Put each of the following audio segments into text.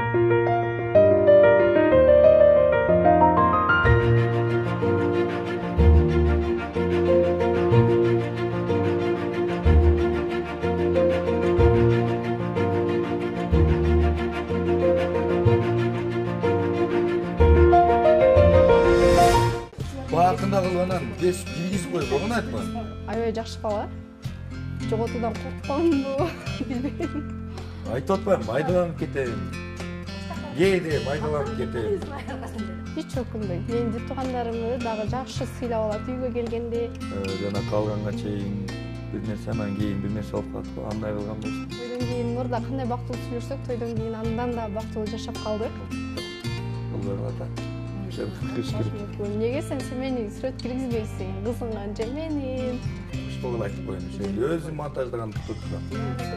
Бакында кылганан кеш кийгизип коюп болгон айтма. Аябай жакшы бала. Жоготуудан коркконбу, билбейм. Айтып атпайм, майдаланып кетем. Кээде майдаланып кетем. Hiç өкүнбөйм. Менин туугандарымды дагы жакшы сыйлап алат үйгө келгенде. Жана калганга чейин бир нерсе анан кийин бир нерсе болуп калат го, андай кылган болсун. Тойдон кийин мурда кандай бактылуу сүйлөшсөк, тойдон кийин андан да бактылуу жашап калдык. Кылдырып ата. Неге сен мени сүрөт киргизбейсиң? Кызынган же менин. Что айтып коеюн, ошо өзүм монтаждаган туруп турам.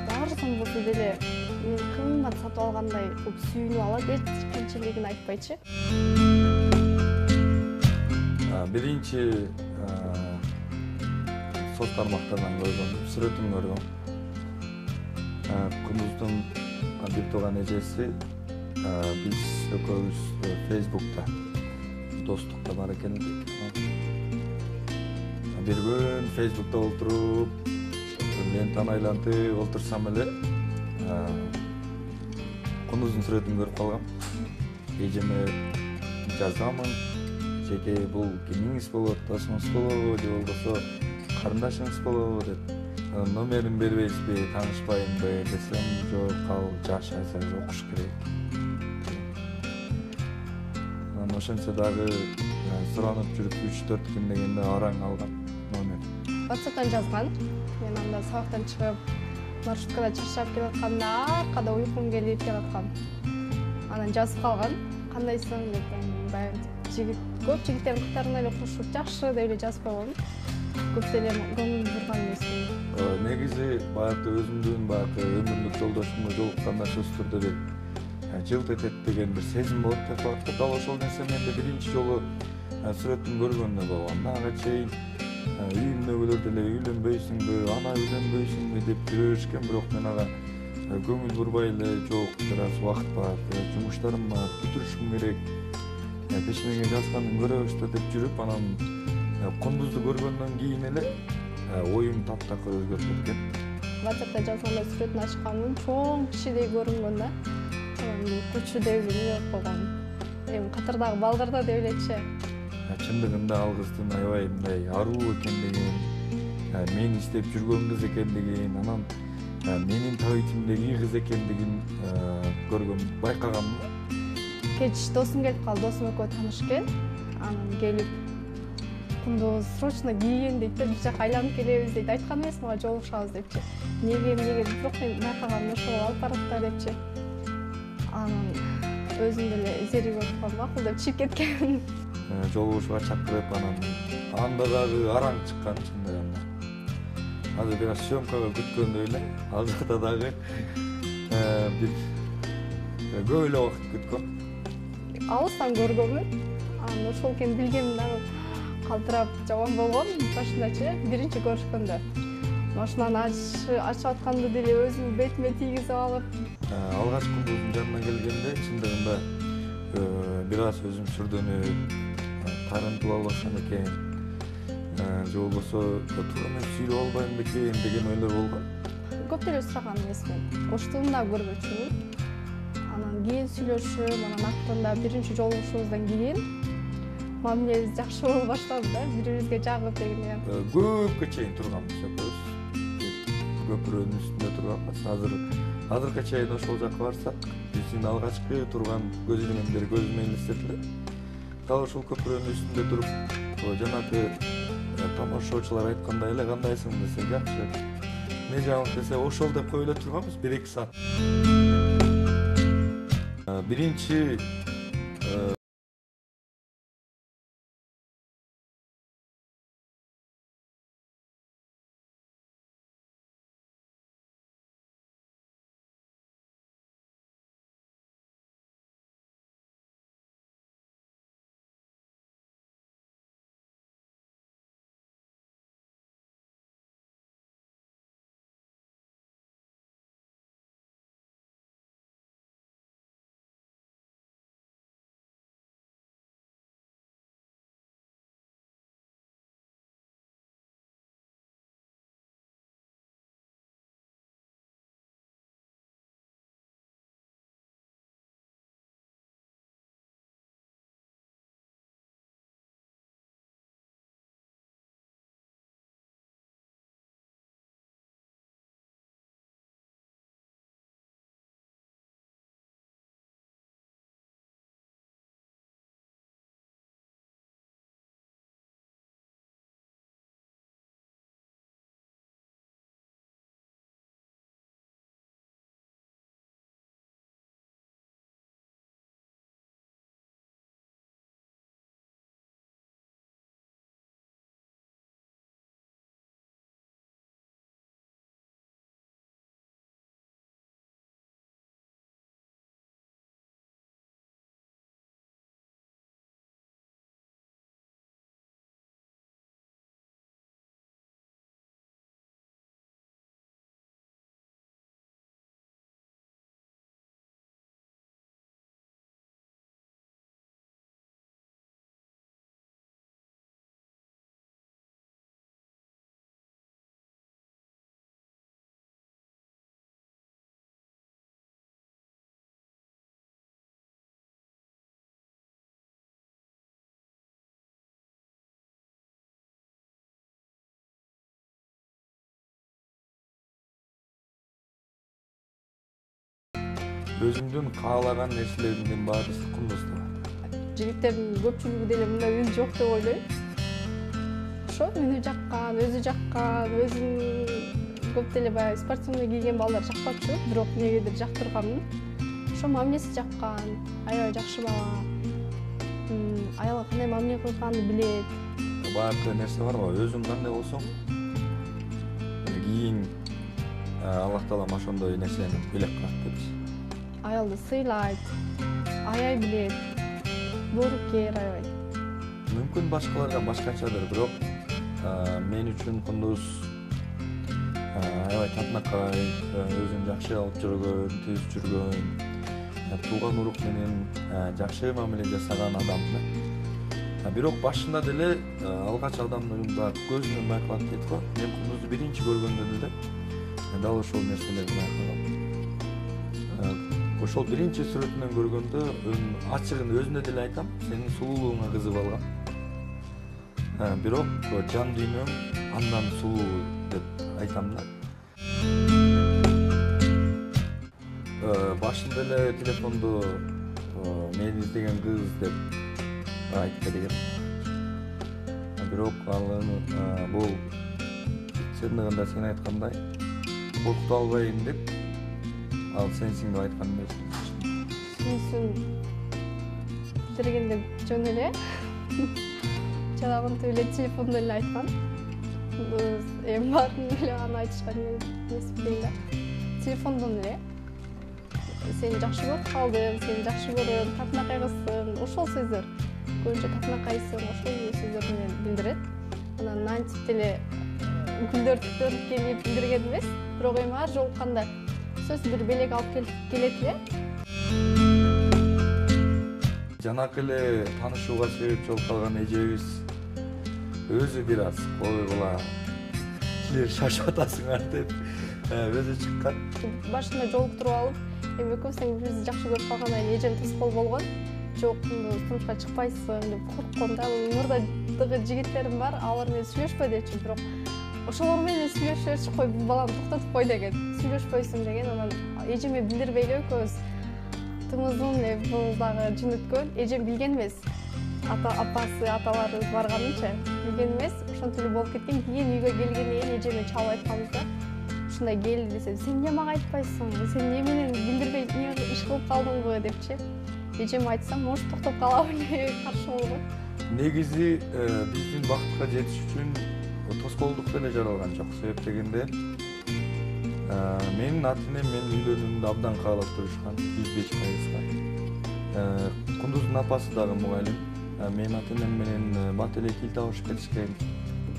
Баарысын болсо деле мен кымбат сатып алгандай көп сүйүнүп алат, эч кемчилигин айтпайчы. Биринчи соц тармактардан көргөн сүрөтүн көргөм. Кундуздун бир тууган эжеси биз экөөбүз Facebook'ta достукта бар экен. Bir gün Facebook'ta oturup lentani aylantып отурсам эле Кундуздун сүрөтүн көрүп калгам. Эжеме жазамын. Жеке бул кимиңиз болот, досуңуз болобу, же болбосо карындашыңыз болобу деп. Номерин бербейсизби, таанышпайынбы десем, жок, ал жаш азыр окуш керек. Ошентсе дагы суранып жүрүп 3-4 күн дегенде араң алгам номер. WhatsApp'tan жазган. Мен анда сабактан чыгып, маршруткада чарчап келатканда, аркада уйкум келип келаткам. Анан жазып калган. Кандайсың деп, баягы жигит, көп жигиттердин катарына эле кошуп, жакшы деп эле жазып койгон. Көп деле көңүл бурган эмесмин. Негизи баягы өзүмдүн өмүрлүк жолдошумду жолукканда сөзтүрдө бир жылт этет деген бир сезим болот деп коет. Дал ошол нерсе менде биринчи жолу сүрөтүн көргөндө болгон. Ага чейин үйүмдөгүлөр деле үйлөнбөйсүңбү, ана үйлөнбөйсүңбү деп жүрүшкен, бирок мен ага көңүл бурбай эле, жок, бир аз убакыт бар, жумуштарым бар, бүтүрүшүм керек. Пешенеге жазганын көрөбүз да деп жүрүп, анан Кундузду көргөндөн кийин эле оюм таптакыр өзгөрүп кеткен. WhatsApp'ta жазганда сүрөтүн ачканмын, чоң кишидей көрүнгөн да. Көчүдө үйрөнүп койгон. Эми катардагы балдар да деп элечи. Чындыгында ал кыздын аябай мындай аруу экендигин, мени издеп жүргөн кыз экендигин, анан менин табитимдеги кыз экендигин көргөм, байкагам. Кеч досум келип калды, досум экөө таанышкен. Анан келип Кундуз срочно кийин дейт, бир жака айланып келебиз дейт. Айткан эмес мага жолугушабыз депчи. Неге бирок мен байкагам, ошол алып барат да депчи. Анан өзүм деле зерик отурган макул деп чыгып кеткен. Жолугушууга чакырып, анан анда дагы араң чыккан чындыгында. Азыр бир аз съемкага күткөндөй эле, ал жакта дагы бир көп эле убакыт күткөн. Алыстан көргөнмүн. Анан ошол экенин билгем дагы калтырап жаман болгон башындачы, биринчи көрүшкөндө. Машинаны ачып атканды деле өзүм бетиме тийгизип алып. Алгач Кундуздун жанына келгенде чындыгында бир аз өзүм сүрдөнүп, тарынтып албасам экен, же болбосо туура мен сүйлөп албайм бекен деген ойлор болгон. Көп деле сураган эмесмин. Коштугун да көргөчүмүн. Анан кийин сүйлөшүп, анан актында биринчи жолугушуубуздан кийин мамилебиз жакшы боло баштады да, бири-бирибизге жагып дегенден. Көпкө чейин турганбыз экөөбүз. Көпүрөнүн үстүндө турганбыз. Азыркы чейин ошол жака барсак, биздин алгачкы турган көз илемдер көзүмө элестет эле. Дал ошол көпүрөнүн үстүндө туруп, жанагы тамашачылар айткандай эле кандайсың десе, жакшы. Не жаңылык десе, ошол деп коюп эле турганбыз 1-2 саат. Биринчи өзүмдүн каалаган нерселеримдин баары Кундузда бар. Жигиттердин көпчүлүгү деле мындай үй жок деп ойлойм. Ошо үнү жаккан, өзүн көп деле баягы спортивный кийген балдар жакпачу, бирок эмнегедир жактырганмын. Ошо мамилеси жаккан, аябай жакшы бала. Аялга кандай мамиле кылганды билет. Баардык нерсе бар го, өзүң кандай болсоң, кийин Аллах Таалам ошондой нерсени белек кылат депчи. Аялды сыйлайт, аяй билет, боорукер аябай. Мүмкүн башкаларга башкачадыр, бирок мен үчүн Кундуз аябай татынакай, өзүн жакшы алып жүргөн, түз жүргөн, тууган урук менен жакшы мамиле жасаган адам. Бирок башында деле алгач адамдын көзүнөн байкалат дейт го. Мен Кундузду биринчи көргөндө деле дал ошол нерселерди байкагам. Ошол биринчи сүрөтүнөн көргөндө ачыгын өзүнө деле айтам, сенин сулуулугуңа кызыгып алгам. Бирок жан дүйнөм андан сулуу деп айтам да. Башында эле телефонду мени издеген кыз деп айтып берген. Бирок бул чындыгында сен айткандай коркута албайм деп ал сенсиң деп айткан эмес. Сүйсүн билдиргенде жөн эле. Жалагын эле телефондо эле айткан. Эми баарын эле аны айтышкан эмес билейм да. Телефондон эле сени жакшы көрүп калдым, сени жакшы көрөм, татынакай кызсың, ошол сөздөр. Көбүнчө татынакайсың, ошол сөздөр менен билдирет. Анан антип деле гүлдөр түктөрүп келип билдирген эмес, бирок эми ар жолукканда сөз бир белек алып келет эле. Жанакы эле таанышууга себепчи болуп калган эжебиз өзү бир аз койгула килер шашып атасыңар деп өзү чыккан. Башында жолуктуруп алып, эми экөөбүз бирибизди жакшы көрүп калгандан кийин эжем тоскоол болгон. Жок, турмушка чыкпайсың деп корккон да. Мурдагы жигиттерим бар, алар менен сүйлөшпө депчи, бирок ошолор менен сүйлөшөрчү, кой бул баланы токтотуп кой деген. Сүйлөшпөйсүң деген. Анан эжеме билдирбей эле экөөбүз тымыздын бул дагы жын өткөн. Эжем билген эмес. Апасы, аталарыбыз барганынча билген эмес. Ошентип эле болуп кеткен. Кийин үйгө келгенден кийин эжеме чалып айтканбыз да. Ушундай келди десем, сен эмне мага айтпайсың? Сен эмне менен билдирбей иш кылып калдыңбы депчи. Эжеме айтсам, может токтоп калабы эле, каршы болгон. Негизи биздин бакытка жетиш үчүн тоскоолдук деле жаралган жок. Себеп дегенде менин ата-энем менин үйлөнүүмдү абдан каалап турушкан, 105%. Кундуздун апасы дагы мугалим. Менин ата-энем менен бат эле тил табышып кетишкен.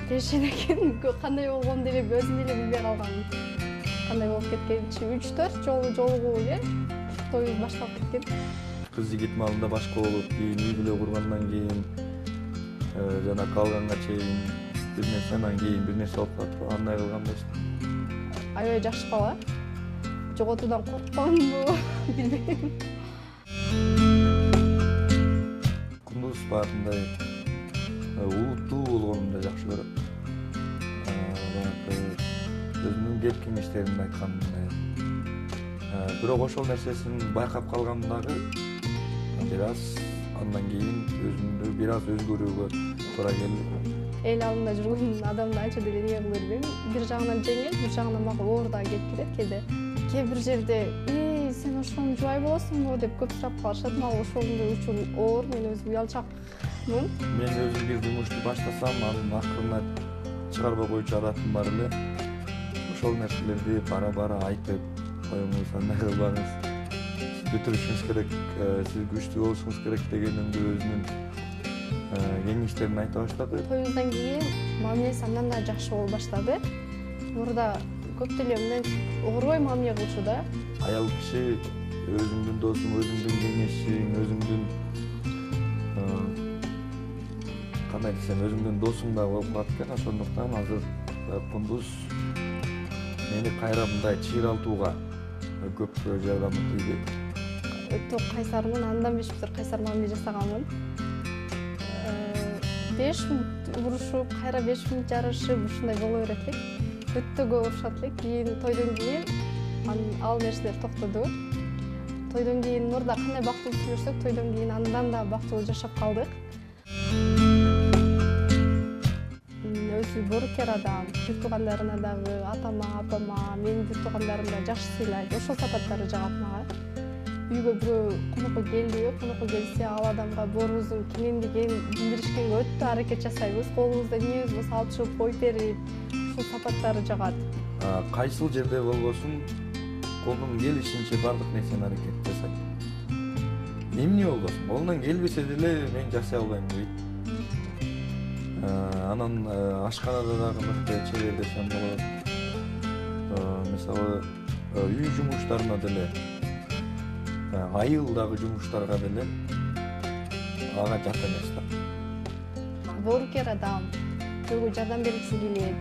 Тешин экен, кандай болгонун деле өзүм деле билбей калганмын. Кандай болуп кеткенчи 3-4 жолу жолугуу эле тоюбуз башталып кеткен. Кыз жигит маалында башка болуп, кийин үй бүлө кургандан кийин жана калганга чейин бир нерсе, анан кийин бир нерсе болуп калат. Андай кылган эмес. Аябай жакшы бала. Жоготуудан коркконбу билбейм. Кундуз баарындай улуттуу болгонун да жакшы көрөт. Өзүнүн кеп кеңештерин айткандай. Бирок ошол нерсесин байкап калгам дагы бир аз андан кийин өзүмдү бир аз өзгөрүүгө туура келди. Эл алдында жүргөн адамды анча деле эмне кылып бербейм. Бир жагынан жеңил, бир жагынан мага оор да келип кетет кээде. Кээ бир жерде сен ошону жубай болосуңбу деп көп сурап калышат. Мага ошондой учур оор, мен өзүм уялчакмын. Мен өзүм бир жумушту баштасам, анын акырына чыгарбай коючу адатым бар эле. Ошол нерселерди бара-бара айтып коюңуз, андай кылбаңыз. Сиз бүтүрүшүңүз керек, сиз күчтүү болушуңуз керек дегенimди өзүнүн кеңештерин айта баштады. Тоюбуздан кийин мамилеси андан да жакшы боло баштады. Мурда көп деле мындан огурбой мамиле кылчу да. Аял киши өзүңдүн досуң, өзүңдүн кеңешчиң, өзүңдүн кандай десем, өзүңдүн досуң да болуп калат экен. Ошондуктан азыр Кундуз мени кайра мындай чыйралтууга көп жардам тийди. Өтө кайсармын, андан беш кайсар мамиле жасаганмын. 5 мүнөт урушуп, кайра 5 мүнөт жарышып, ушундай боло берет элек. Өтө көп урушат элек. Кийин тойдон кийин ал нерселер токтоду. тойдон кийин мурда кандай бактылуу сүйлөшсөк, тойдон кийин андан да бактылуу жашап калдык. Өзү боорукер адам, бир туугандарына дагы, атама, апама, менин бир туугандарым да жакшы сыйлайт. Ошол сапаттары жагат мага. Үйгө бирөө конокко келсе, ал адамга боорубуздун кенендигин билдиришкенге өтө аракет жасайбыз. Колубузда эмнебиз болсо алып чыгып коюп берип, ушул сапаттары жагат. Кайсыл жерде болбосун колдон келишинче бардык нерсени аракет жасайт. Эмне болбосун, колунан келбесе деле мен жасай албайм дейт. Анан ашканада дагы мыкты чебер десем болот. Мисалы, үй жумуштарына деле, айылдагы жумуштарга деле ага жат эмес да. Боорукер адам, бирөөгө жардам бергиси келет.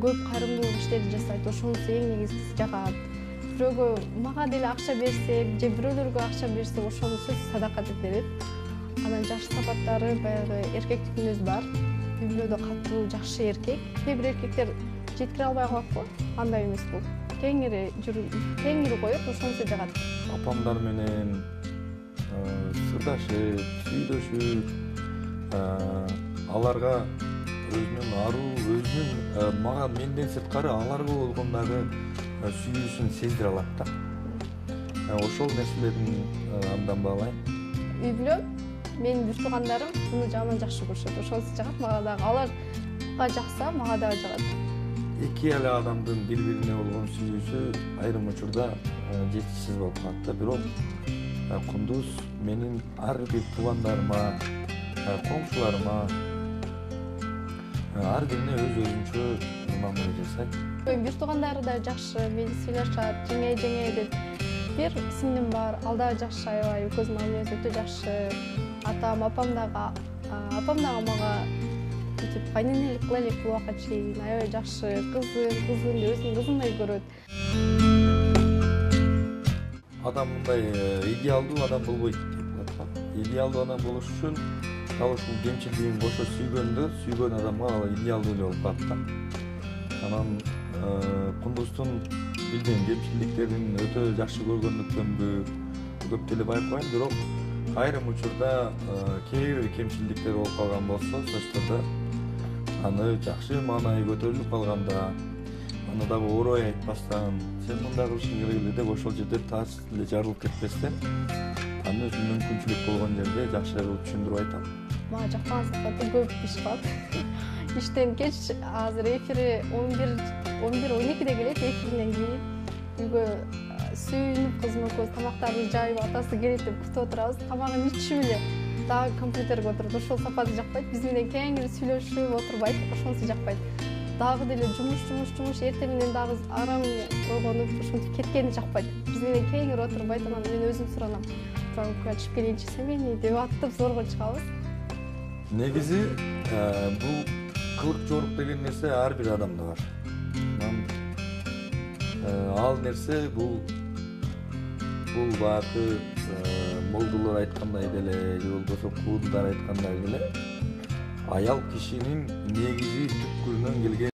Көп кайрымдуулук иштерди жасайт, ошонусу эң негизгиси жагат. Бирөөгө мага деле акча берсе, же бирөөлөргө акча берсе, ошону сөзсүз садака деп берет. Анан жакшы сапаттары баягы эркектиктин өзү бар. Үй бүлөдө катуу жакшы эркек. Кээ бир эркектер жеткире албай калат го. Андай эмес бул. Кеңири коюп, ошонусу жагат. Апамдар менен сырдашып, сүйлөшүп, аларга өзүнүн аруу, өзүнүн мага менден сырткары аларга болгондагы сүйүүсүн сездире алат да. Ошол нерселерин андан баалайм. Үй бүлө, менин бир туугандарым муну жаман жакшы көрүшөт. Ошонусу жагат мага дагы. Аларга жакса, мага дагы жагат. Эки эле адамдын бири-бирине болгон сүйүүсү айрым учурда жетишсиз болуп калат да. Бирок Кундуз менин ар бир туугандарыма, коңшуларыма ар бирине өзүнчө мамиле жасайт. Бир туугандары да жакшы, мени сүйлөшөт, жеңе деп. Бир сиңдим бар, ал дагы жакшы, аябай көз мамилеси өтө жакшы. Апам дагы мага мынтип кайненелик кыла элек бул убакка чейин. Аябай жакшы, кызын өзүнүн кызындай көрөт. Адам мындай идеалдуу адам болбойт деп атат. Идеалдуу адам болуш үчүн ал ушул кемчилигин кошо сүйгөн адамга ал идеалдуу эле болуп калат да. Анан Кундуздун билбейм, кемчиликтерин өтө жакшы көргөндүктөнбү көп деле байкабайм, бирок айрым учурда кээ бир кемчиликтер болуп калган болсо, сөзсүздө аны жакшы маанайы көтөрүлүп калганда, аны дагы орой айтпастан, сен мындай кылышың керек эле деп ошол жерде тас эле жарылып кетпестен, аны өзү мүмкүнчүлүк болгон жерде жакшы кылып түшүндүрүп айтам. Мага жакпаган сапаты көп иш калат. Иштен кеч азыр эфири 11-12де келет, эфиринен кийин үйгө сүйүнүп кызым экөөбүз тамактарды жайып, атасы келет деп күтүп отурабыз. Тамагын ичиши эле дагы компьютерге отуруп, ошол сапаты жакпайт. Биз менен кеңири сүйлөшүп отурбайт, ошонусу жакпайт. Дагы деле жумуш, эртең менен дагы араң ойгонуп, ушинтип кеткени жакпайт. Биз менен кеңири отурбайт, анан мен өзүм суранам. Пробкага чыгып келейинчи семени деп аттып зорго чыгабыз. Негизи бул кылык жорук деген нерсе ар бир адамда бар. Ал нерсе бул баягы молдулар айткандай деле, же болбосо куудудар айткандай деле аял кишинин негизи түпкүрүнөн келген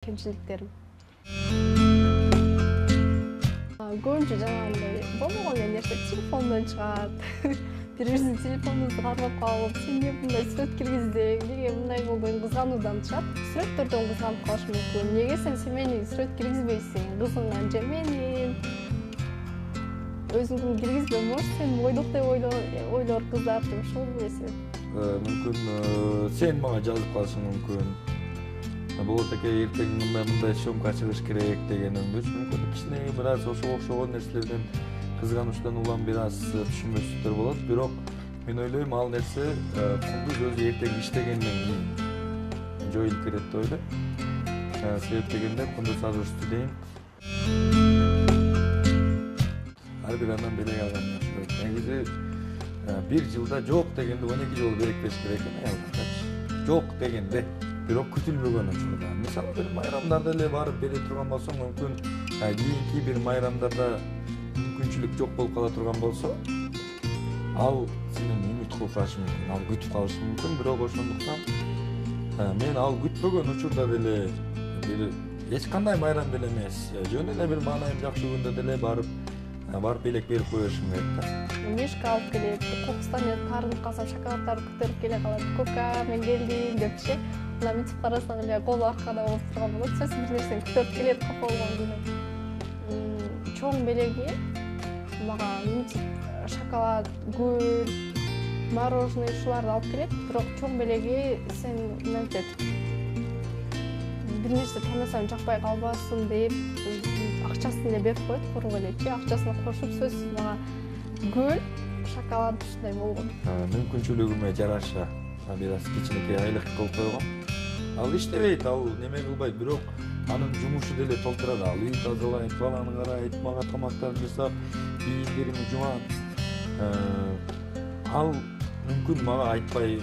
кемчиликтерим. көбүнчө жанагындай болбогон эле нерсе телефондон чыгат. Бири-биринин телефонун кармап калып, сен эмне мындай сүрөт киргиздиң, эмнеге мындай болдуң, кызгануудан чыгат. Сүрөттөрдөн кызганып калышы мүмкүн. Неге сен мени сүрөт киргизбейсиң? Кызыңан же менин? Өзүңдүн киргизбей, может, сен бойдоктой ойлор кыздар деп ошол нерсе. Мүмкүн сен мага жазып калышың мүмкүн. Болот эке эртең мындай съемка чыгыш керек дегениңди мүмкүн кичине бир аз ошого окшогон нерселерден кызганычтан улам бир аз түшүнбөчүлүктөр болот. Бирок мен ойлойм ал нерсе Кундуз өзү эртең иштегенден кийин жоюлуп кетет деп ойлойм. Себеп дегенде Кундуз азыр студент. Ар бир андан белек алган жакшы. Негизи бир жылда жок дегенде 12 жолу берекпеш керек экен аялдардачы. Жок дегенде бирок күтүлбөгөн учурда. Мисалы бир майрамдарда эле барып бере турган болсоң, мүмкүн кийинки бир майрамдарда мүмкүнчүлүк жок болуп кала турган болсо, ал сенен үмүт кылып калышы мүмкүн, ал күтүп калышы мүмкүн. Бирок ошондуктан мен ал күтпөгөн учурда деле бир эч кандай майрам деле эмес, жөн эле бир маанайым жакшы күндө деле барып белек берип кое беришим керек да. Мишка алып келет, кокустан мен тарынып калсам, шоколадтарды көтөрүп келе калат. Кока, мен келдим депчи. Мына мынтип карасаң эле колу аркада болуп турган болот. Сөзсүз бир нерсени көтөрүп келет капа болгон күнү. Чоң белеги мага мынтип шоколад, гүл, мороженое ушуларды алып келет. Бирок чоң белеги сен мынтип бир нерсе таанасам жакпай калбасын деп акчасын эле берип коет, курук элечи. Акчасын кошуп сөзсүз мага гүл, шоколад ушундай болгон. Мүмкүнчүлүгүмө жараша бир аз кичинекей айлык кылып койгом. Ал иштебейт, ал неме кылбайт, бирок анын жумушу деле толтурат. Ал үй тазалайт, баланы карайт, мага тамактарды жасап, кийимдеримди жуат. Ал мүмкүн мага айтпай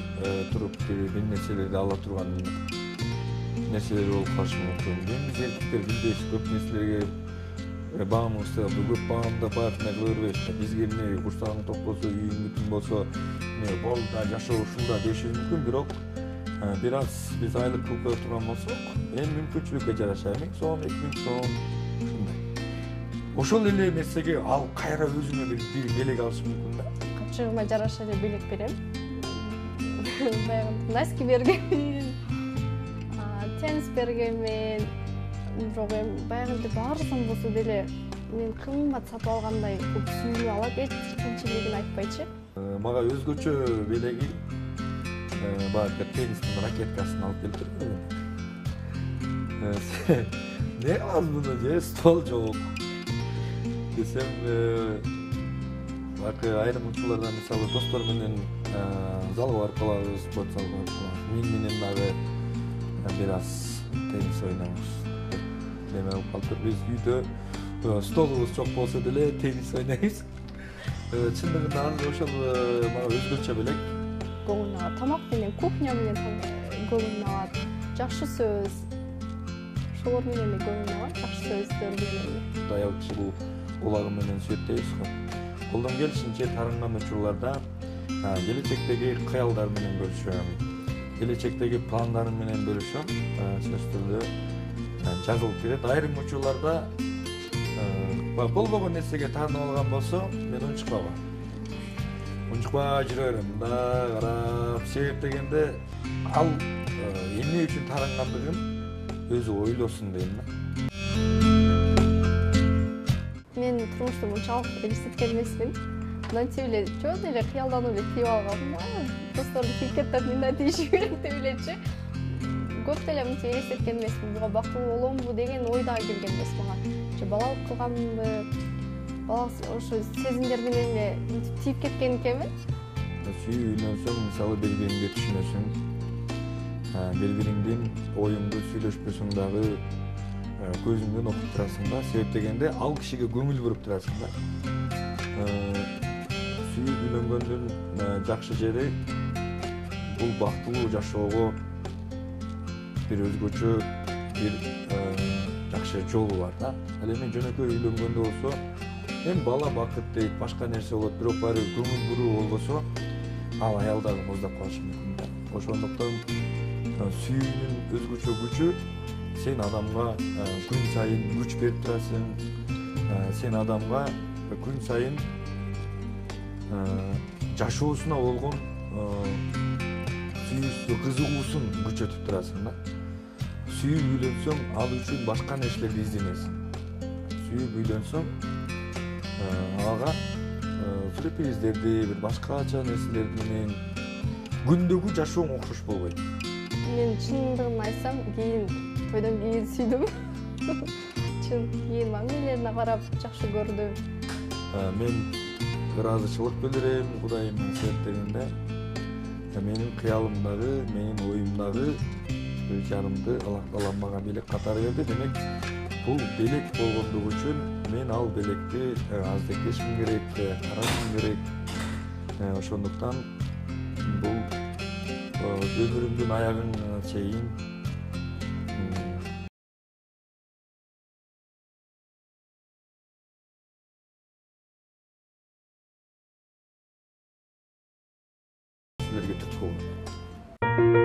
туруп бир нерселерди ала турган нерселер болуп калышы мүмкүн. Биз эркектер билбейбиз, көп нерселерге баамыбызды бүгүп баамда баатына кыла бербейбиз. Бизге эмне курсагың ток болсо, үйүң бүтүн болсо, бол да жашоо ушунда деши мүмкүн, бирок бир аз биз айлык кылып кое турган болсок, эми мүмкүнчүлүккө жараша 1000 сом, 2000 сом ушундай. Ошол эле нерсеге ал кайра өзүнө бир белек алышы мүмкүн да. Капчыгыма жараша эле белек берем. Баягы носки бергенмин, теннис бергенмин. Бирок эми баягындай баарысын болсо деле мен кымбат сатып алгандай көп сүйүнүп алат, эч кемчилигин айтпайчы. Мага өзгөчө белеги баягы теннистин ракеткасын алып келтирди. Не кылабыз муну, же стол жок десем, баягы айрым учурларда мисалы достор менен залга барып калабыз, спорт залга барып калабыз. Мен менен дагы бир аз теннис ойнойбуз. Неме болуп калыптыр, биз үйдө столубуз жок болсо деле теннис ойнойбуз. Чындыгында азыр ошол мага өзгөчө белек. Көңүлүн алат, тамак менен, кухня менен көңүлүн алат, жакшы сөз. Ошолор менен эле көңүлүн алат, жакшы сөздөр менен. Аял киши бул кулагы менен сүйлөйбүз го. Колдон келишинче тарынган учурларда келечектеги кыялдар менен бөлүшөм, келечектеги пландарым менен бөлүшөм. Сөзсүз түрдө жазылып келет. Айрым учурларда болбогон нерсеге таанып алган болсо, мен унчукпайм. Унчукпай жүрө берем, мында карап, себеп дегенде ал эмне үчүн тарангандыгын өзү ойлосун дейм да. Мен турмушта мынчалык элестеткен эмесмин. Мынтип эле чоң эле кыялданып эле тийип алгам. Досторум тийип кетип, мындай тийиши керек деп элечи. Көп деле мынтип элестеткен эмесмин. Буга бактылуу боломбу деген ой да келген эмес мага. Же балалык кылганмынбы? Ошо сезимдер менен эле мынтип тийип кеткен экенмин. Сүйүп үйлөнсөң, мисалы бири-бириңди түшүнөсүң. Бири-бириңдин оюңду сүйлөшпөсөң дагы көзүңдөн окуп турасың да. Себеп дегенде ал кишиге көңүл буруп турасың да. Сүйүп үйлөнгөндүн жакшы жери бул бактылуу жашоого бир өзгөчө бир жакшы жолу бар да. Ал эми жөнөкөй үйлөнгөндө болсо, эми бала бакыт дейт, башка нерсе болот, бирок баары көңүл буруу болбосо, ал аялдагы моздоп калышы мүмкүн да. Ошондуктан сүйүүнүн өзгөчө күчү, сен адамга күн сайын күч берип турасың, сен адамга күн сайын жашоосуна болгон сүйүүсү кызыгуусун күчөтүп турасың да. Сүйүп үйлөнсөң ал үчүн башка нерселерди изденесиң. Сүйүп үйлөнсөң ага сюрприздерди, бир башкача нерселер менен күндөгү жашооң окшош болбойт. Мен чындыгын айтсам, кийин тойдон кийин сүйдүм. Чын, кийин мамилелерине карап жакшы көрдүм. Мен ыраазычылык билдирем Кудайымдын себептеринде. Менин кыялымдагы, менин оюмдагы жарымды Аллах Таала мага белек катары берди. Демек, бул белек болгондугу үчүн мен ал белекти аздекешим керек, карашым керек. Ошондуктан бул өмүрүмдүн аягына чейин силерге түрткү болот.